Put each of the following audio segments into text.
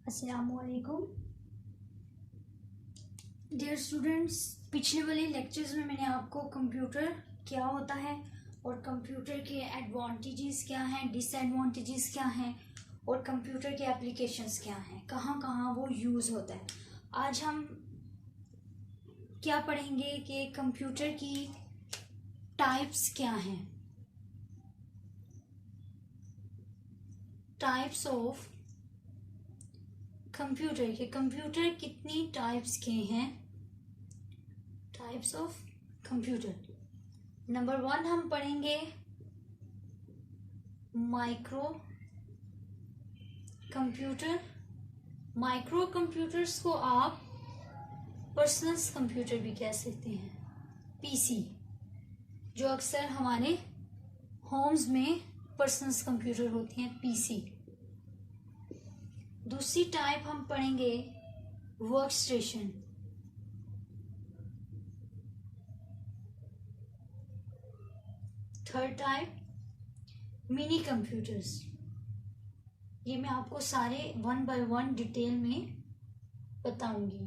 अस्सलामुअलैकुम dear students. पिछले वाले लेक्चर्स में मैंने आपको कंप्यूटर क्या होता है और कंप्यूटर के एडवांटेजेस क्या हैं, डिसएडवांटेजेस क्या हैं और कंप्यूटर के एप्लीकेशंस क्या हैं, कहाँ कहाँ वो यूज़ होता है। आज हम क्या पढ़ेंगे कि कंप्यूटर की टाइप्स क्या हैं, टाइप्स ऑफ कंप्यूटर कितनी टाइप्स के हैं, टाइप्स ऑफ कंप्यूटर। नंबर 1 हम पढ़ेंगे माइक्रो कंप्यूटर। माइक्रो कंप्यूटर्स को आप पर्सनल कंप्यूटर भी कह सकते हैं, पीसी, जो अक्सर हमारे होम्स में पर्सनल कंप्यूटर होती हैं, पीसी। दूसरी टाइप हम पढ़ेंगे work station. Third type mini computers. ये मैं आपको सारे 1 बाय 1 डिटेल में बताऊंगी।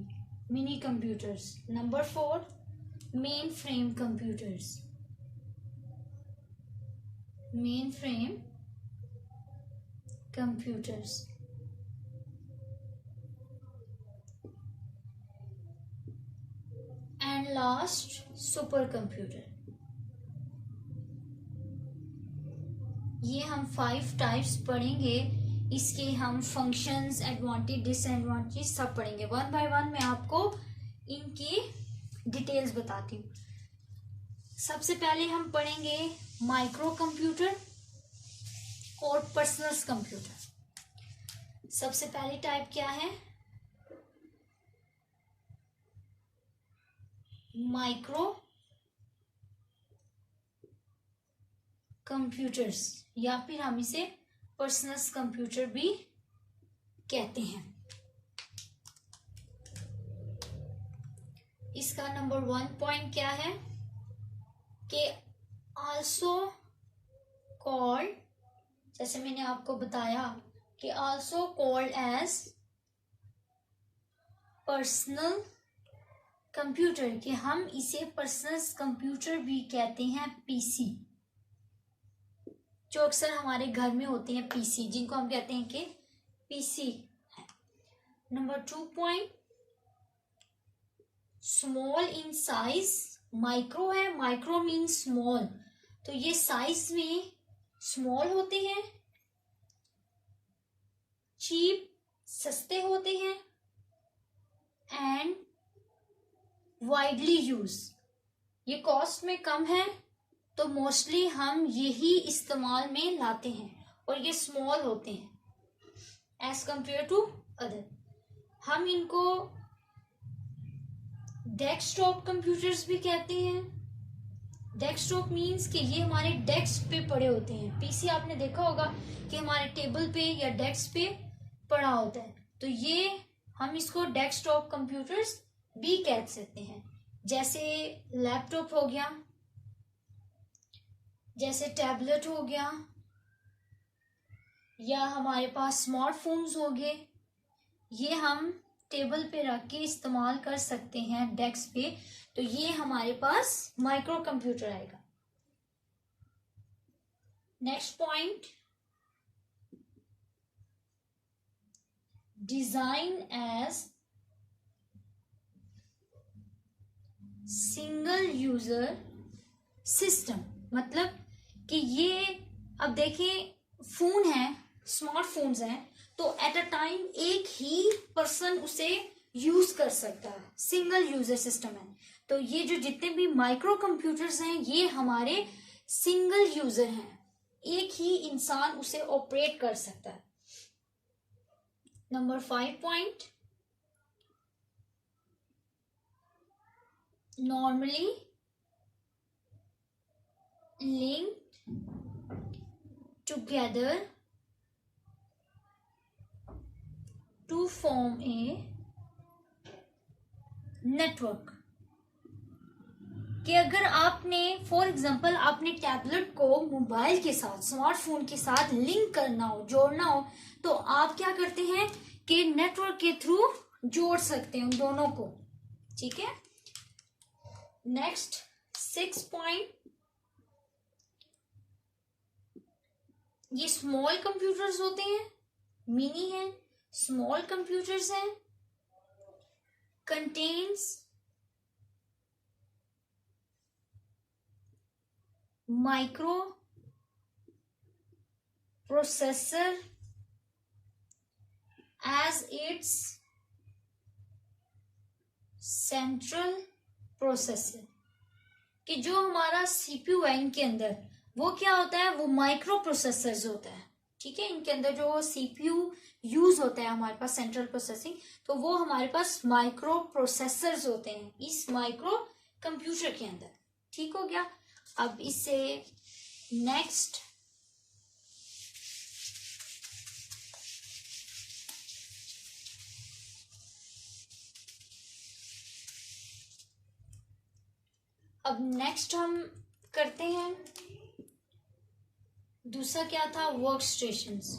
Mini computers. Number 4 main frame computers. Main frame computers. And last super computer. ये हम 5 टाइप्स पढ़ेंगे। इसके हम फंक्शंस, एडवांटेज, डिसएडवांटेज सब पढ़ेंगे। 1 बाय 1 मैं आपको इनकी डिटेल्स बताती हूँ। सबसे पहले हम पढ़ेंगे माइक्रो कंप्यूटर और पर्सनल कंप्यूटर। सबसे पहली टाइप क्या है? माइक्रो कंप्यूटर्स, या फिर हम इसे पर्सनल कंप्यूटर भी कहते हैं। इसका नंबर 1 पॉइंट क्या है कि आल्सो कॉल्ड, जैसे मैंने आपको बताया कि also called as personal computer, कि हम इसे पर्सनल कंप्यूटर भी कहते हैं, पीसी, जो अक्सर हमारे घर में होते हैं, पीसी, जिनको हम कहते हैं कि पीसी है। Number 2 point small in size. Micro है, माइक्रो मीन स्मॉल, तो ये साइज में स्मॉल होते हैं, चीप, सस्ते होते हैं, एंड वाइडली यूज, ये कॉस्ट में कम है तो मोस्टली हम यही इस्तेमाल में लाते हैं, और ये स्मॉल होते हैं एज कंपेयर टू अदर। हम इनको डेस्कटॉप कंप्यूटर्स भी कहते हैं। डेस्कटॉप मीन्स कि ये हमारे डेस्क पे पड़े होते हैं। पीसी आपने देखा होगा कि हमारे टेबल पे या डेस्क पे पड़ा होता है, तो ये हम इसको डेस्कटॉप कंप्यूटर्स भी कह सकते हैं। जैसे लैपटॉप हो गया, जैसे टैबलेट हो गया, या हमारे पास स्मार्टफोन्स हो गए, ये हम टेबल पे रख के इस्तेमाल कर सकते हैं डेस्क पे, तो ये हमारे पास माइक्रो कंप्यूटर आएगा। Next point, design as single user system, मतलब कि ये, अब देखिए फोन है, स्मार्टफोन्स हैं, तो एट अ टाइम एक ही पर्सन उसे यूज कर सकता है, सिंगल यूजर सिस्टम है। तो ये जो जितने भी माइक्रो कंप्यूटर्स हैं, ये हमारे सिंगल यूजर हैं, एक ही इंसान उसे ऑपरेट कर सकता है। Number 5 point, normally linked together to form a network। कि अगर आपने फॉर एग्जांपल आपने टैबलेट को मोबाइल के साथ, स्मार्टफोन के साथ लिंक करना हो, जोड़ना हो, तो आप क्या करते हैं कि नेट नेटवर्क के थ्रू जोड़ सकते हैं उन दोनों को, ठीक है। नेक्स्ट 6 पॉइंट, ये स्मॉल कंप्यूटर्स होते हैं, मिनी है, स्मॉल कंप्यूटर्स हैं, contains micro processor as its central processor, कि जो हमारा सीपीयू है इनके अंदर वो क्या होता है, वो माइक्रो प्रोसेसर्स होता है, ठीक है। इनके अंदर जो सीपीयू यूज होता है हमारे पास सेंट्रल प्रोसेसिंग, तो वो हमारे पास माइक्रो प्रोसेसर्स होते हैं इस माइक्रो कंप्यूटर के अंदर, ठीक हो गया। अब इससे नेक्स्ट हम करते हैं दूसरा, क्या था, वर्क स्टेशंस।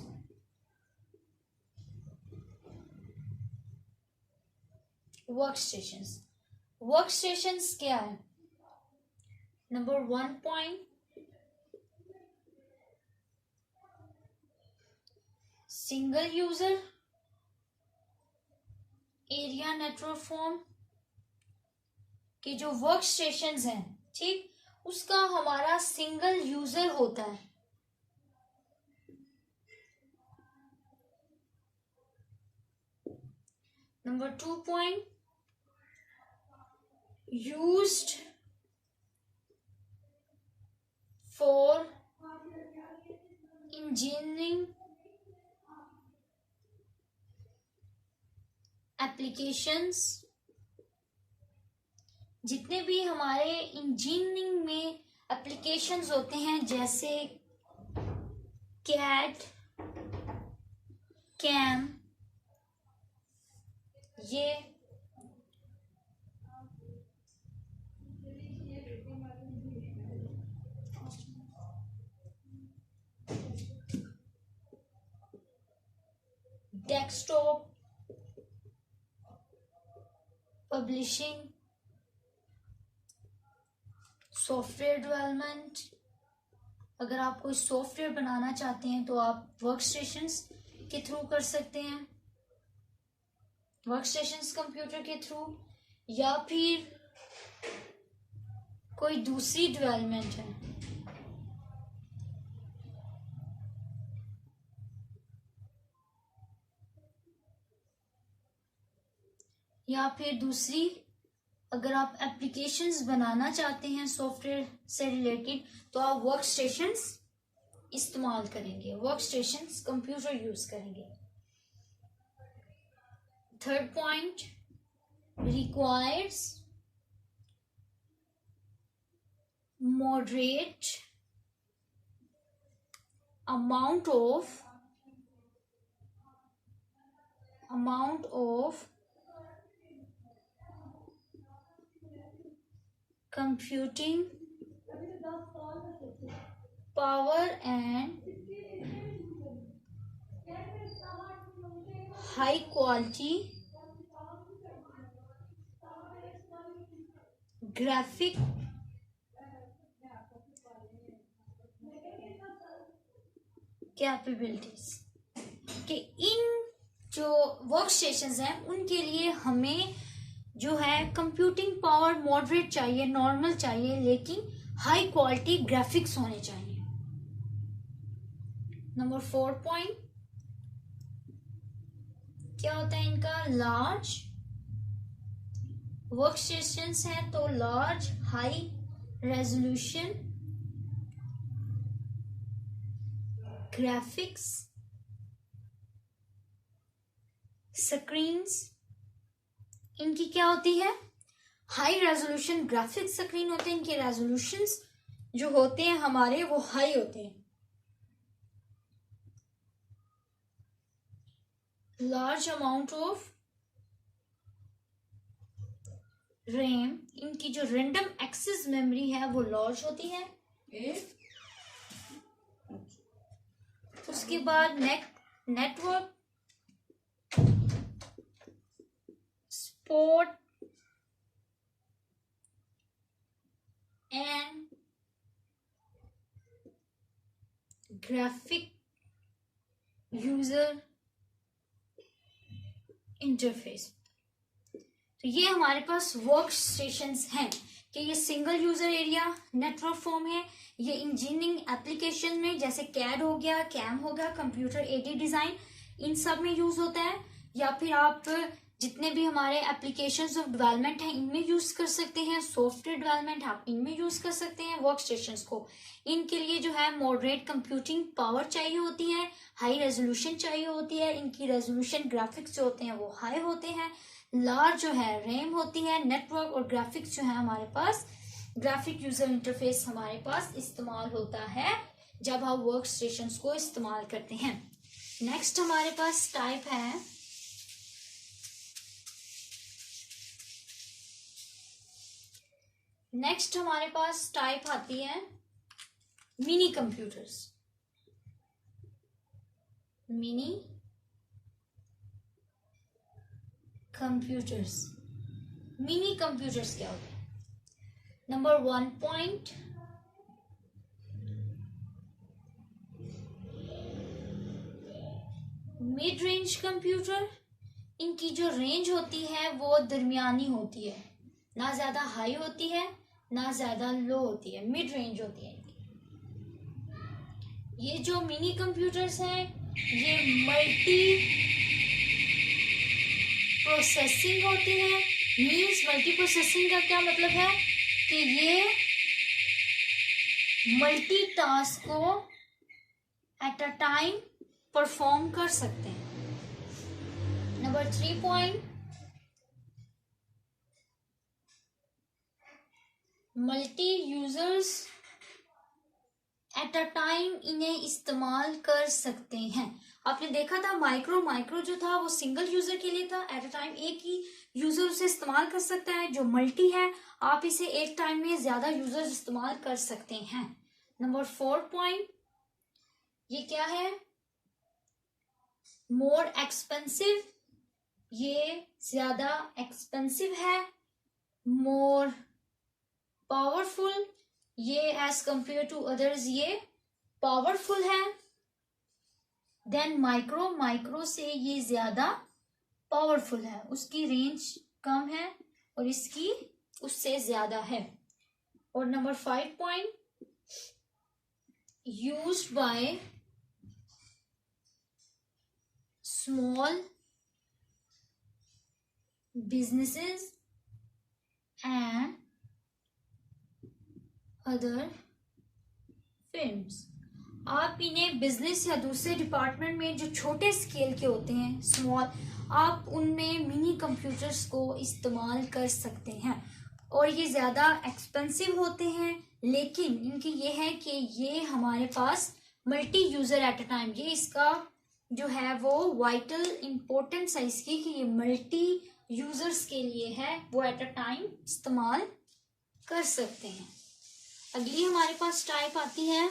वर्क स्टेशंस क्या है? Number 1 point, single user area network form के जो वर्क स्टेशंस हैं, ठीक, उसका हमारा सिंगल यूजर होता है। Number 2 point, used for engineering applications, जितने भी हमारे इंजीनियरिंग में एप्लीकेशंस होते हैं जैसे कैड, कैम, ये डेस्कटॉप पब्लिशिंग, सॉफ्टवेयर डेवलपमेंट, अगर आप कोई सॉफ्टवेयर बनाना चाहते हैं तो आप वर्क स्टेशंस के थ्रू कर सकते हैं, वर्क स्टेशंस कंप्यूटर के थ्रू, या फिर कोई दूसरी डेवलपमेंट है, या फिर दूसरी अगर आप एप्लीकेशंस बनाना चाहते हैं सॉफ्टवेयर से रिलेटेड तो आप वर्क स्टेशंस इस्तेमाल करेंगे, वर्क स्टेशंस कंप्यूटर यूज करेंगे। 3rd point, requires moderate amount of computing power and high quality graphic capabilities, कि इन जो वर्क स्टेशंस हैं उनके लिए हमें जो है कंप्यूटिंग पावर मॉडरेट चाहिए, नॉर्मल चाहिए, लेकिन हाई क्वालिटी ग्राफिक्स होने चाहिए। नंबर 4 पॉइंट क्या होता है इनका, लार्ज वर्क स्टेशंस हैं तो large high resolution graphics screens, इनकी क्या होती है, हाई रेजोल्यूशन ग्राफिक्स स्क्रीन होते हैं, इनके रेजोल्यूशंस जो होते हैं हमारे वो हाई होते हैं। लार्ज अमाउंट ऑफ रैम, इनकी जो रैंडम एक्सेस मेमोरी है वो लार्ज होती है। उसके बाद network support and graphic user interface। तो ये हमारे पास वर्क स्टेशंस हैं कि ये single user area network form है। ये इंजीनियरिंग एप्लीकेशन में जैसे कैड हो गया, कैम हो गया, कंप्यूटर एडेड डिजाइन, इन सब में यूज होता है। या फिर आप जितने भी हमारे एप्लीकेशंस ऑफ डेवलपमेंट हैं इनमें यूज कर सकते हैं। सॉफ्टवेयर डेवलपमेंट आप इनमें यूज कर सकते हैं वर्क स्टेशंस को। इनके लिए जो है मॉडरेट कंप्यूटिंग पावर चाहिए होती है, हाई रेजोल्यूशन चाहिए होती है। इनकी रेजोल्यूशन ग्राफिक्स जो होते हैं वो हाई होते हैं। लार्ज जो है रैम होती है। नेटवर्क और ग्राफिक्स जो है हमारे पास, ग्राफिक यूजर इंटरफेस हमारे पास इस्तेमाल होता है जब हम वर्क स्टेशंस को इस्तेमाल करते हैं। नेक्स्ट हमारे पास टाइप है आती है मिनी कंप्यूटर्स। मिनी कंप्यूटर्स क्या होते हैं? Number 1 point, mid range computer. इनकी जो रेंज होती है वो दरमियानी होती है, ना ज्यादा हाई होती है ना ज्यादा लो होती है, मिड रेंज होती है इनकी। ये जो मिनी कंप्यूटर्स हैं ये मल्टी प्रोसेसिंग होती है। मीन्स मल्टी प्रोसेसिंग का क्या मतलब है कि ये मल्टी टास्क को एट अ टाइम परफॉर्म कर सकते हैं। Number 3 point, multi users eight a time इन्हें इस्तेमाल कर सकते हैं। आपने देखा था माइक्रो जो था वो सिंगल यूजर के लिए था। एट अ टाइम एक ही यूजर उसे इस्तेमाल कर सकता है। जो मल्टी है आप इसे एक टाइम में ज्यादा यूजर्स इस्तेमाल कर सकते हैं। नंबर 4 पॉइंट, ये क्या है? मोर एक्सपेंसिव, ये ज्यादा एक्सपेंसिव है। मोर पावरफुल, ये एज कंपेयर टू अदर्स ये पावरफुल है। देन माइक्रो से ये ज्यादा पावरफुल है, उसकी रेंज कम है और इसकी उससे ज्यादा है। और number 5 point, used by small businesses and other firms. आप इन्हें बिजनेस या दूसरे डिपार्टमेंट में जो छोटे स्केल के होते हैं, स्मॉल, आप उनमें मिनी कंप्यूटर्स को इस्तेमाल कर सकते हैं। और ये ज़्यादा एक्सपेंसिव होते हैं, लेकिन इनकी ये है कि ये हमारे पास multi user at a time, ये इसका जो है वो वाइटल इम्पोर्टेंस है इसकी कि ये मल्टी यूजर्स के लिए है, वो एट अ टाइम इस्तेमाल कर सकते हैं। अगली हमारे पास टाइप आती है,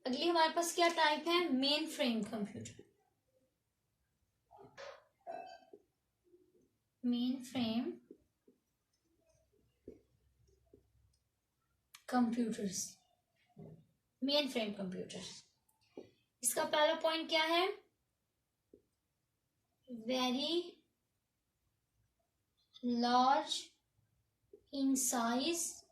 अगली हमारे पास क्या टाइप है? Main frame computer. Main frame computers, main frame computer. इसका पहला पॉइंट क्या है? वेरी लार्ज इन साइज,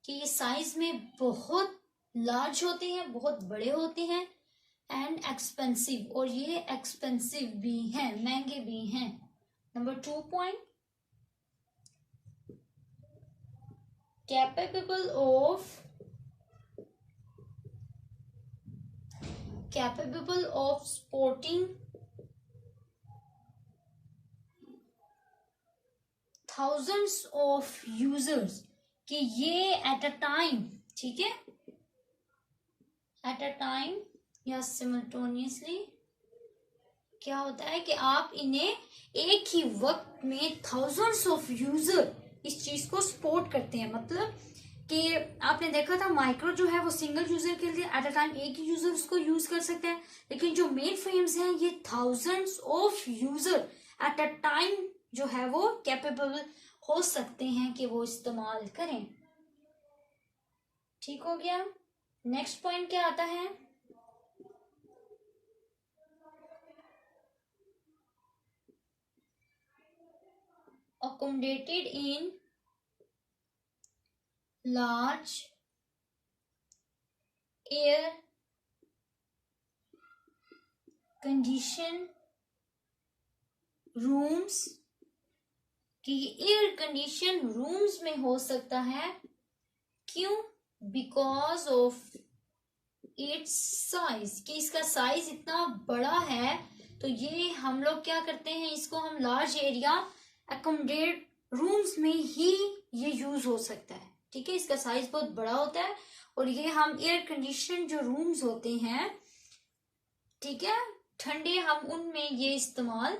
कि ये साइज में बहुत लार्ज होते हैं, बहुत बड़े होते हैं। एंड एक्सपेंसिव, और ये एक्सपेंसिव भी हैं, महंगे भी हैं। Number 2 point, capable of supporting thousands of users, कि ये एट अ टाइम, ठीक है, एट अ टाइम या सिमल्टेनियसली क्या होता है कि आप इन्हें एक ही वक्त में थाउजेंड्स ऑफ यूजर इस चीज को सपोर्ट करते हैं। मतलब कि आपने देखा था माइक्रो जो है वो सिंगल यूजर के लिए एट अ टाइम एक ही यूजर उसको यूज कर सकता है, लेकिन जो मेन फ्रेम्स हैं ये thousands of user eight a time जो है वो कैपेबल हो सकते हैं कि वो इस्तेमाल करें। ठीक हो गया। नेक्स्ट पॉइंट क्या आता है, accommodated in large air condition rooms, कि एयर कंडीशन रूम्स में हो सकता है। क्यों? बिकॉज ऑफ इट्स साइज, कि इसका साइज इतना बड़ा है, तो ये हम लोग क्या करते हैं, इसको हम लार्ज एरिया एकोमोडेट रूम्स में ही ये यूज हो सकता है। ठीक है, इसका साइज बहुत बड़ा होता है और ये हम एयर कंडीशन जो रूम्स होते हैं, ठीक है, ठंडे, हम उनमें ये इस्तेमाल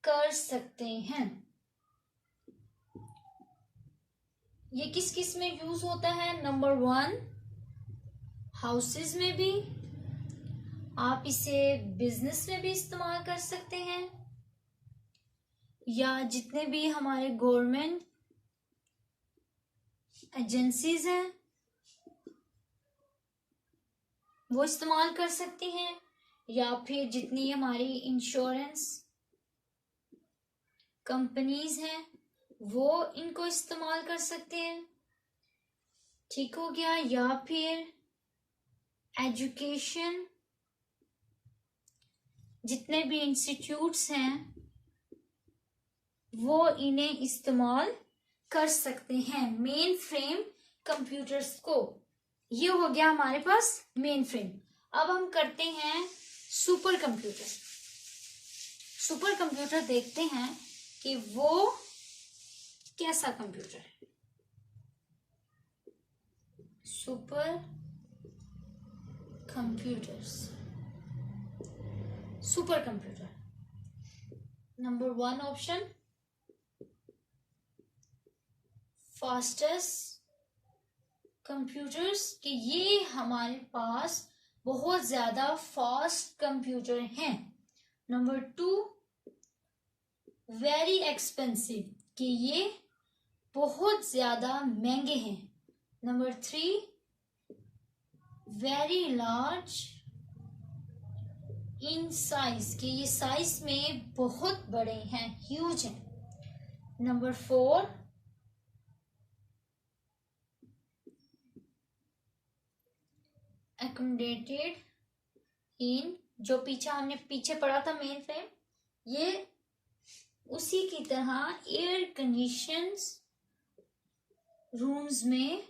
कर सकते हैं। ये किस किस में यूज होता है? नंबर 1, हाउसेस में भी, आप इसे बिजनेस में भी इस्तेमाल कर सकते हैं, या जितने भी हमारे गवर्नमेंट एजेंसीज हैं वो इस्तेमाल कर सकती हैं, या फिर जितनी हमारी इंश्योरेंस कंपनीज हैं वो इनको इस्तेमाल कर सकते हैं। ठीक हो गया। या फिर एजुकेशन, जितने भी इंस्टीट्यूट्स हैं वो इन्हें इस्तेमाल कर सकते हैं, मेन फ्रेम कंप्यूटर्स को। ये हो गया हमारे पास मेन फ्रेम। अब हम करते हैं सुपर कंप्यूटर। सुपर कंप्यूटर देखते हैं कि वो कैसा कंप्यूटर है। Super computers, super computer, number 1 option, fastest computers, कि ये हमारे पास बहुत ज्यादा फास्ट कंप्यूटर हैं। नंबर 2, वेरी एक्सपेंसिव, कि ये बहुत ज्यादा महंगे हैं। Number 3, very large in size, कि ये साइज में बहुत बड़े हैं, ह्यूज हैं। नंबर 4, accommodated इन, जो हमने पीछे पढ़ा था मेन फ्रेम, ये उसी की तरह एयर कंडीशंस रूम्स में,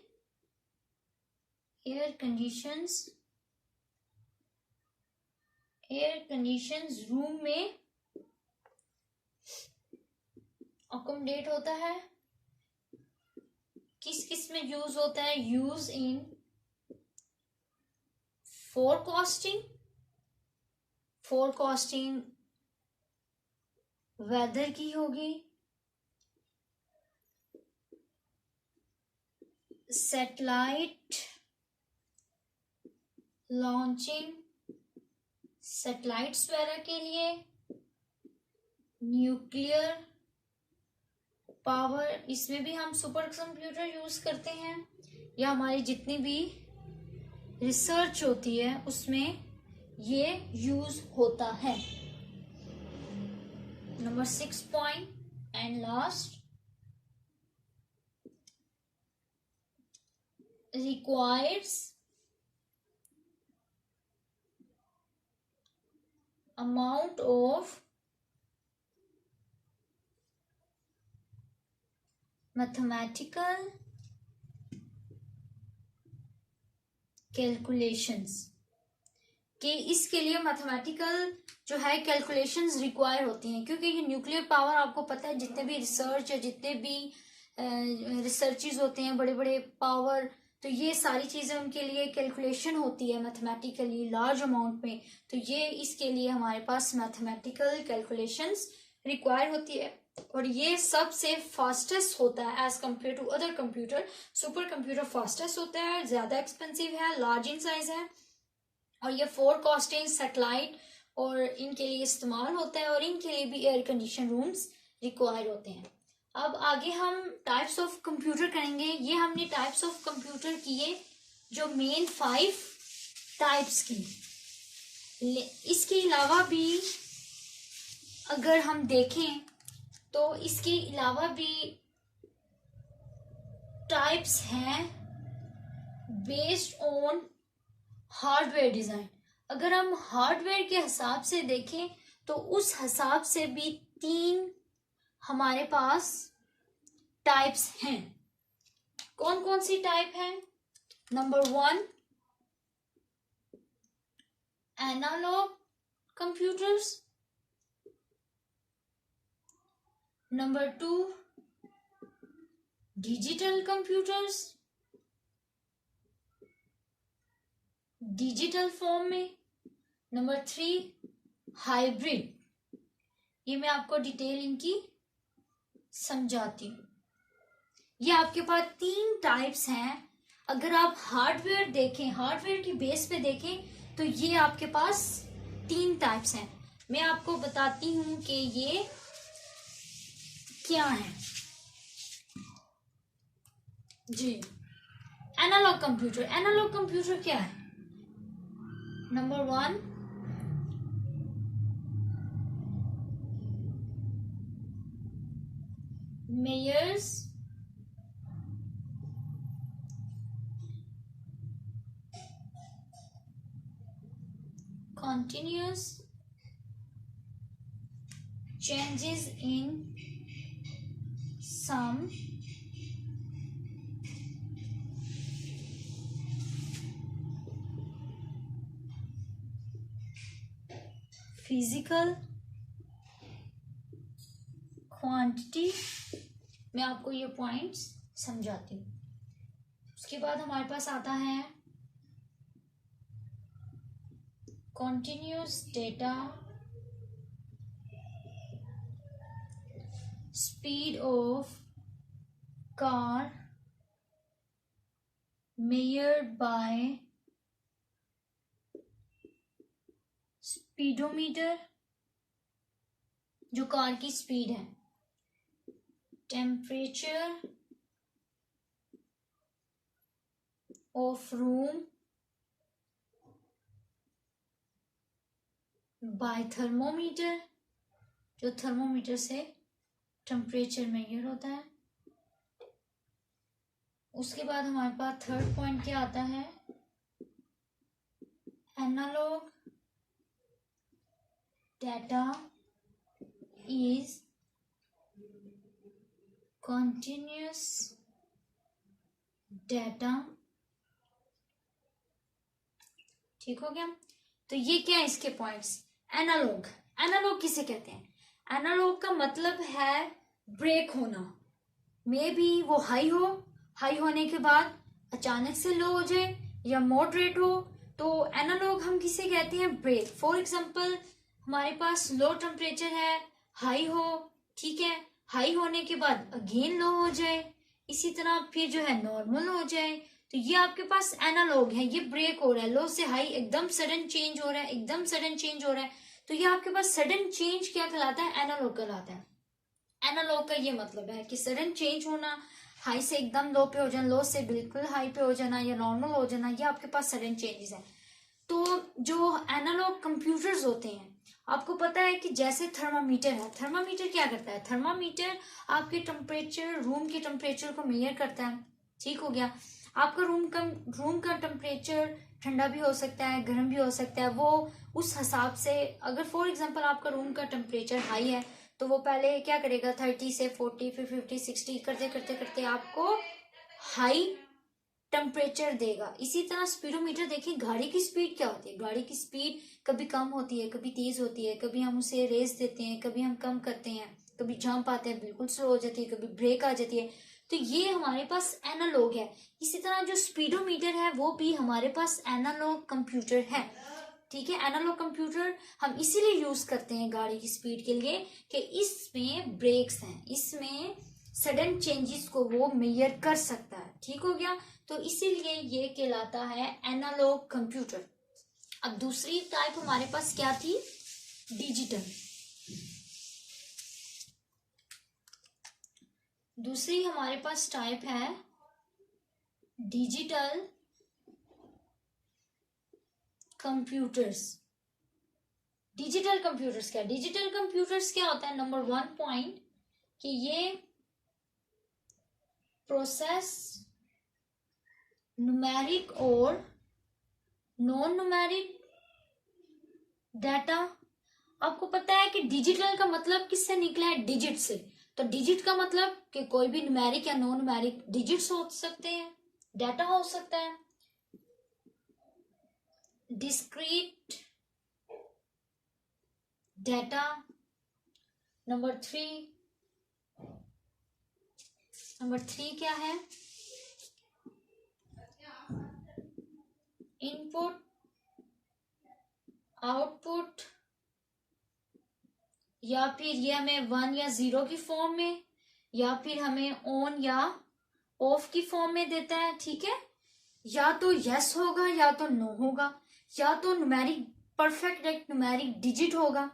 एयर कंडीशंस रूम में अकोमोडेट होता है। किस किस में यूज होता है? यूज इन फोरकास्टिंग वेदर की होगी, सैटेलाइट लॉन्चिंग, सैटेलाइट्स वगैरह के लिए, न्यूक्लियर पावर, इसमें भी हम सुपर कंप्यूटर यूज करते हैं, या हमारी जितनी भी रिसर्च होती है उसमें ये यूज होता है। Number 6 point and last, requires amount of mathematical calculations, कि इसके लिए मैथमेटिकल जो है कैलकुलेशंस रिक्वायर होती हैं, क्योंकि ये न्यूक्लियर पावर, आपको पता है जितने भी रिसर्च या जितने भी रिसर्चेस होते हैं, बड़े बड़े पावर, तो ये सारी चीजें उनके लिए कैलकुलेशन होती है मैथमेटिकली लार्ज अमाउंट में, तो ये इसके लिए हमारे पास मैथमेटिकल कैलकुलेशंस रिक्वायर होती है। और ये सबसे फास्टेस्ट होता है as compare to other computer. Super computer fastest होता है, ज्यादा एक्सपेंसिव है, लार्ज इन साइज है, और ये फोरकास्टिंग, सैटेलाइट और इनके लिए इस्तेमाल होता है, और इनके लिए भी एयर कंडीशन रूम्स रिक्वायर होते हैं। अब आगे हम टाइप्स ऑफ कंप्यूटर करेंगे। ये हमने टाइप्स ऑफ कंप्यूटर किए जो मेन 5 टाइप्स की। इसके अलावा भी अगर हम देखें तो इसके अलावा भी टाइप्स हैं बेस्ड ऑन हार्डवेयर डिजाइन। अगर हम हार्डवेयर के हिसाब से देखें तो उस हिसाब से भी 3 हमारे पास टाइप्स हैं। कौन कौन सी टाइप हैं? Number 1 analogue computers, number 2 digital computers, digital form में, नंबर 3 हाइब्रिड। ये मैं आपको डिटेल इनकी समझाती हूँ। ये आपके पास 3 टाइप्स हैं। अगर आप हार्डवेयर देखें, हार्डवेयर की बेस पे देखें तो ये आपके पास 3 टाइप्स हैं। मैं आपको बताती हूँ कि ये क्या है। जी, एनालॉग कंप्यूटर। एनालॉग कंप्यूटर क्या है? Number 1 measures continuous changes in some physical quantity। मैं आपको ये पॉइंट्स समझाती हूँ। उसके बाद हमारे पास आता है continuous data, speed of car measured by speedometer, जो कार की स्पीड है, temperature of room by thermometer, जो थर्मोमीटर से टेम्परेचर मेजर होता है। उसके बाद हमारे पास थर्ड पॉइंट क्या आता है? Analogue data is continuous data. ठीक हो गया? तो ये क्या है इसके पॉइंट्स? एनालॉग, एनालॉग किसे कहते हैं? एनालॉग का मतलब है ब्रेक होना। मे बी वो हाई हो, हाई होने के बाद अचानक से लो हो जाए, या मॉडरेट हो, तो एनालॉग हम किसे कहते हैं? ब्रेक। फॉर एग्जांपल हमारे पास लो टेम्परेचर है, हाई हो, ठीक है, हाई होने के बाद अगेन लो हो जाए, इसी तरह फिर जो है नॉर्मल हो जाए, तो ये आपके पास एनालॉग है। ये ब्रेक हो रहा है, लो से हाई एकदम सडन चेंज हो रहा है, एकदम सडन चेंज हो रहा है, तो ये आपके पास सडन चेंज क्या कहलाता है? एनालॉग कहलाता है। एनालॉग का ये मतलब है कि सडन चेंज होना, हाई से एकदम लो पे हो जाना, लो से बिल्कुल हाई पे हो जाना, या नॉर्मल हो जाना, ये आपके पास सडन चेंजेस है। तो जो एनालॉग कंप्यूटर्स होते हैं, आपको पता है कि जैसे थर्मामीटर है, थर्मामीटर क्या करता है? थर्मामीटर आपके टेम्परेचर, रूम के टेम्परेचर को मेजर करता है। ठीक हो गया? आपका रूम का टेम्परेचर ठंडा भी हो सकता है, गर्म भी हो सकता है। वो उस हिसाब से, अगर फॉर एग्जांपल आपका रूम का टेम्परेचर हाई है तो वो पहले क्या करेगा? 30 से 40, फिर 50, 60 करते करते करते आपको हाई टेम्परेचर देगा। इसी तरह स्पीडोमीटर देखिए, गाड़ी की स्पीड क्या होती है? गाड़ी की स्पीड कभी कम होती है, कभी तेज होती है, कभी हम उसे रेस देते हैं, कभी हम कम करते हैं, कभी जंप आते हैं, बिल्कुल स्लो हो जाती है, कभी ब्रेक आ जाती है। तो ये हमारे पास एनालॉग है। इसी तरह जो स्पीडोमीटर है वो भी हमारे पास एनालॉग कंप्यूटर है। ठीक है। एनालॉग कंप्यूटर हम इसीलिए यूज करते हैं गाड़ी की स्पीड के लिए कि इसमें ब्रेक्स हैं, इसमें सडन चेंजेस को वो मेजर कर सकता है, ठीक हो गया। तो इसीलिए ये कहलाता है एनालॉग कंप्यूटर। अब दूसरी टाइप हमारे पास क्या थी, डिजिटल। दूसरी हमारे पास टाइप है डिजिटल कंप्यूटर्स। डिजिटल कंप्यूटर्स क्या, डिजिटल कंप्यूटर्स क्या होता है, नंबर 1 पॉइंट कि ये प्रोसेस न्यूमेरिक और नॉन न्यूमेरिक डाटा। आपको पता है कि डिजिटल का मतलब किससे निकला है, डिजिट से। तो डिजिट का मतलब कि कोई भी न्यूमेरिक या नॉन न्यूमेरिक डिजिट्स हो सकते हैं, डाटा हो सकता है। Discrete data number 3। नंबर 3 क्या है, इनपुट आउटपुट, या फिर ये हमें 1 या 0 की फॉर्म में, या फिर हमें ऑन या ऑफ की फॉर्म में देता है, ठीक है। या तो यस होगा या तो नो होगा, या तो न्यूमेरिक परफेक्ट एक न्यूमेरिक डिजिट होगा,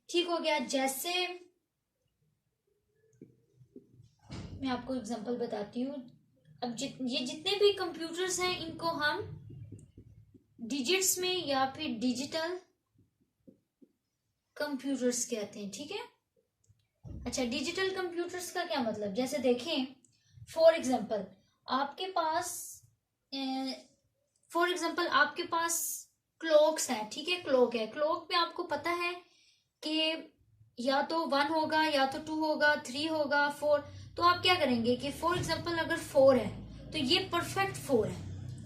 ठीक हो गया। जैसे मैं आपको एग्जांपल बताती हूँ। अब ये जितने भी कंप्यूटर्स हैं इनको हम डिजिट्स में या फिर डिजिटल कंप्यूटर्स कहते हैं, ठीक है। अच्छा, डिजिटल कंप्यूटर्स का क्या मतलब, जैसे देखें फॉर एग्जांपल आपके पास क्लॉक्स है, ठीक है। क्लॉक है, क्लॉक में आपको पता है कि या तो 1 होगा या तो 2 होगा, 3 होगा, 4। तो आप क्या करेंगे कि फॉर एग्जांपल अगर 4 है तो ये परफेक्ट 4 है,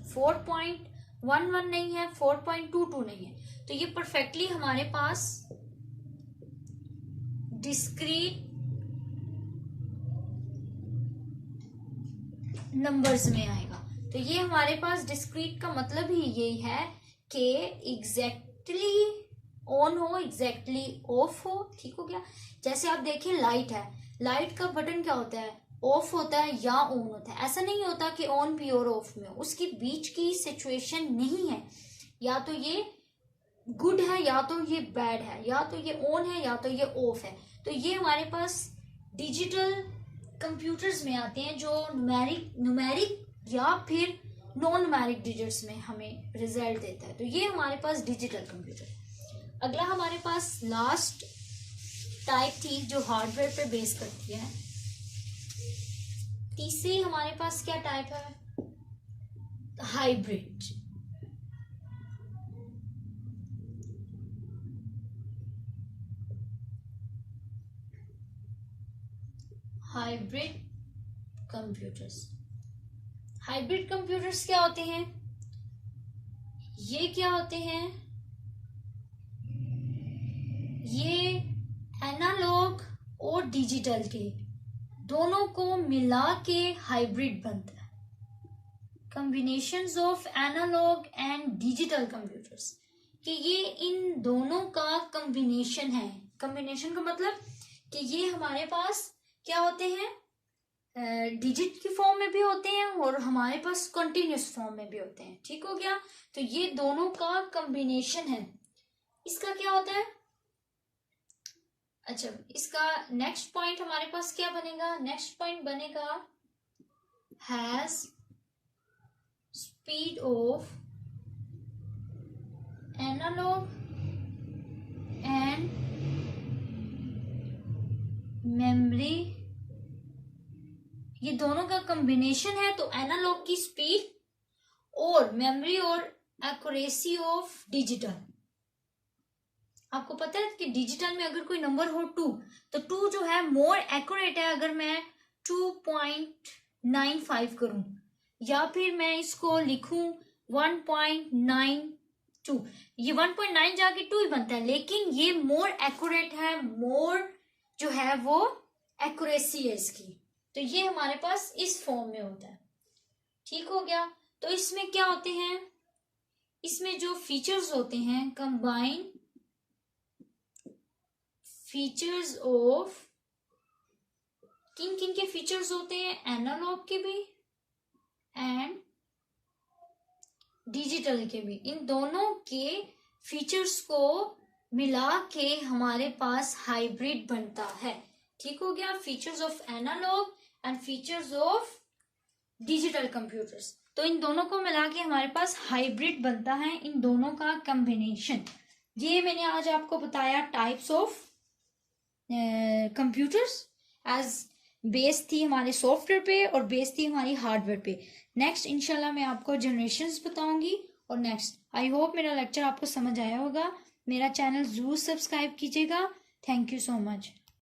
4.11 नहीं है, 4.22 नहीं है। तो ये परफेक्टली हमारे पास डिस्क्रीट नंबर्स में आएगा। तो ये हमारे पास डिस्क्रीट का मतलब ही यही है कि एग्जैक्टली ऑन हो, एग्जैक्टली ऑफ हो, ठीक हो गया। जैसे आप देखें लाइट है, लाइट का बटन क्या होता है, ऑफ होता है या ऑन होता है। ऐसा नहीं होता कि ऑन भी और ऑफ में, उसकी बीच की सिचुएशन नहीं है, या तो ये गुड है या तो ये बैड है, या तो ये ऑन है या तो ये ऑफ है। तो ये हमारे पास डिजिटल कंप्यूटर्स में आते हैं जो न्यूमेरिक या फिर नॉन न्यूमेरिक डिजिट्स में हमें रिजल्ट देता है। तो ये हमारे पास डिजिटल कंप्यूटर। अगला हमारे पास लास्ट टाइप थी जो हार्डवेयर पे बेस करती है। तीसरी हमारे पास क्या टाइप है, hybrid. Hybrid computers. Hybrid computers क्या होते हैं, ये क्या होते हैं, ये एनालॉग और डिजिटल के दोनों को मिला के हाइब्रिड बनता है। Combinations of analogue and digital computers, कि ये इन दोनों का कॉम्बिनेशन है। कॉम्बिनेशन का मतलब कि ये हमारे पास क्या होते हैं, डिजिट की फॉर्म में भी होते हैं और हमारे पास कंटिन्यूस फॉर्म में भी होते हैं, ठीक हो गया। तो ये दोनों का कॉम्बिनेशन है। इसका क्या होता है, अच्छा इसका नेक्स्ट पॉइंट हमारे पास क्या बनेगा, नेक्स्ट पॉइंट बनेगा has speed of analogue and memory. ये दोनों का कॉम्बिनेशन है, तो एनालॉग की स्पीड और मेमोरी और एक्यूरेसी ऑफ डिजिटल। आपको पता है कि डिजिटल में अगर कोई नंबर हो 2, तो 2 जो है मोर एक्यूरेट है अगर मैं 2.95 करूं, या फिर मैं इसको लिखूं 1.92। ये 1.9 जाके 2 ही बनता है, लेकिन ये मोर एक्यूरेट है, मोर जो है वो एक्यूरेसी है इसकी। तो ये हमारे पास इस फॉर्म में होता है, ठीक हो गया। तो इसमें क्या होते हैं, इसमें जो फीचर्स होते हैं, कंबाइन फीचर्स ऑफ, किन किन के फीचर्स होते हैं, एनालॉग के भी एंड डिजिटल के भी। इन दोनों के फीचर्स को मिला के हमारे पास हाइब्रिड बनता है। ठीक हो गया, features of analogue and features of digital computers. तो इन दोनों को मिला के हमारे पास हाइब्रिड बनता है, इन दोनों का कॉम्बिनेशन। ये मैंने आज आपको बताया types of computers. As base थी हमारे सॉफ्टवेयर पे और बेस थी हमारी हार्डवेयर पे। नेक्स्ट इंशाल्लाह मैं आपको जनरेशंस बताऊंगी। और नेक्स्ट आई होप मेरा लेक्चर आपको समझ आया होगा। मेरा चैनल जरूर सब्सक्राइब कीजिएगा। Thank you so much.